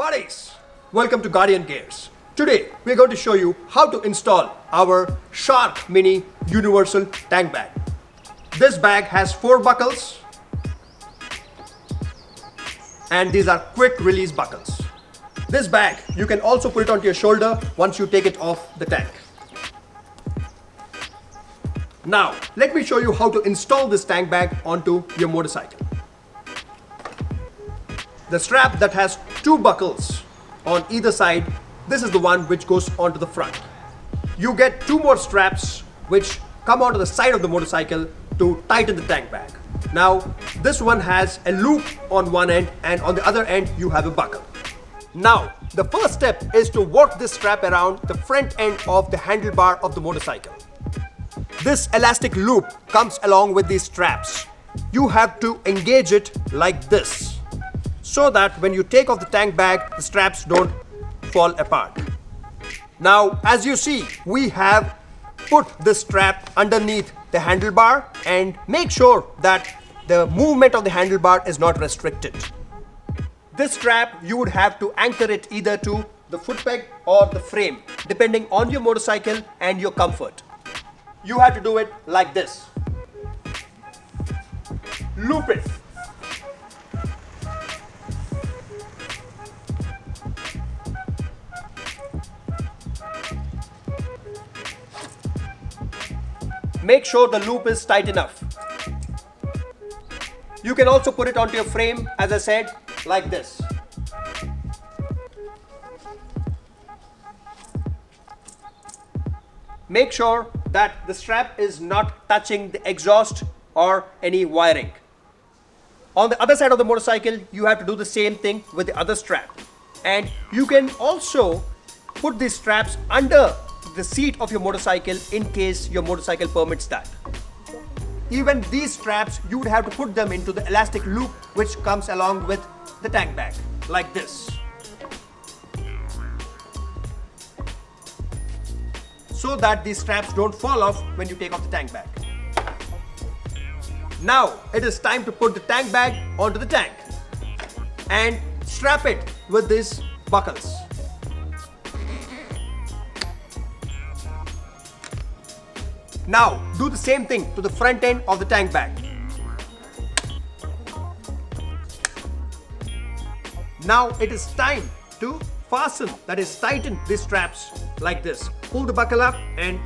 Buddies, welcome to Guardian Gears. Today we're going to show you how to install our Shark Mini Universal Tank Bag. This bag has 4 buckles and these are quick release buckles. This bag, you can also put it onto your shoulder once you take it off the tank. Now, let me show you how to install this tank bag onto your motorcycle. The strap that has 2 buckles on either side, this is the one which goes onto the front. You get 2 more straps which come onto the side of the motorcycle to tighten the tank bag. Now, this one has a loop on one end and on the other end you have a buckle. Now, the first step is to work this strap around the front end of the handlebar of the motorcycle. This elastic loop comes along with these straps. You have to engage it like this, so that when you take off the tank bag, the straps don't fall apart. Now, as you see, we have put this strap underneath the handlebar and make sure that the movement of the handlebar is not restricted. This strap, you would have to anchor it either to the foot peg or the frame, depending on your motorcycle and your comfort. You have to do it like this. Loop it. Make sure the loop is tight enough. You can also put it onto your frame, as I said, like this. Make sure that the strap is not touching the exhaust or any wiring. On the other side of the motorcycle, you have to do the same thing with the other strap. And you can also put these straps under the seat of your motorcycle in case your motorcycle permits that. Even these straps, you would have to put them into the elastic loop which comes along with the tank bag, like this. So that these straps don't fall off when you take off the tank bag. Now it is time to put the tank bag onto the tank and strap it with these buckles. Now do the same thing to the front end of the tank bag. Now it is time to fasten, that is tighten these straps like this. Pull the buckle up and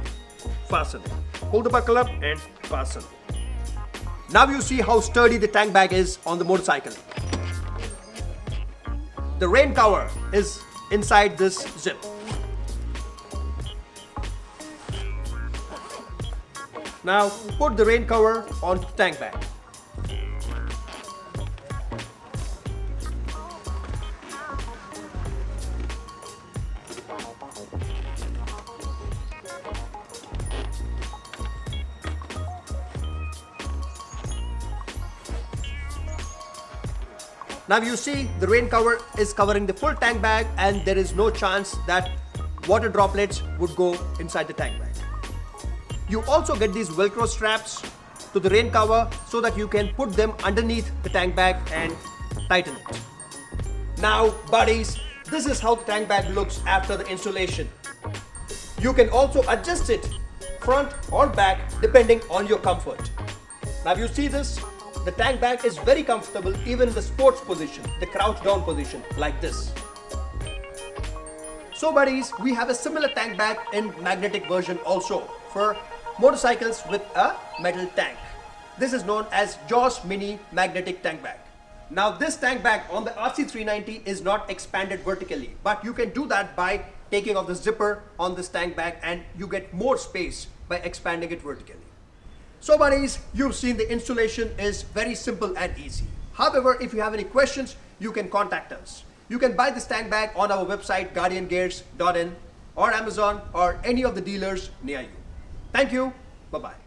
fasten. Pull the buckle up and fasten. Now you see how sturdy the tank bag is on the motorcycle. The rain cover is inside this zip. Now put the rain cover on the tank bag. Now you see the rain cover is covering the full tank bag and there is no chance that water droplets would go inside the tank bag. You also get these Velcro straps to the rain cover so that you can put them underneath the tank bag and tighten it. Now buddies, this is how the tank bag looks after the installation. You can also adjust it front or back depending on your comfort. Now you see this? The tank bag is very comfortable even in the sports position, the crouch down position like this. So buddies, we have a similar tank bag in magnetic version also for motorcycles with a metal tank. This is known as Jaws Mini Magnetic Tank Bag. Now this tank bag on the RC390 is not expanded vertically, but you can do that by taking off the zipper on this tank bag and you get more space by expanding it vertically. So buddies, you've seen the installation is very simple and easy. However, if you have any questions, you can contact us. You can buy this tank bag on our website guardiangears.in or Amazon or any of the dealers near you. Thank you. Bye-bye.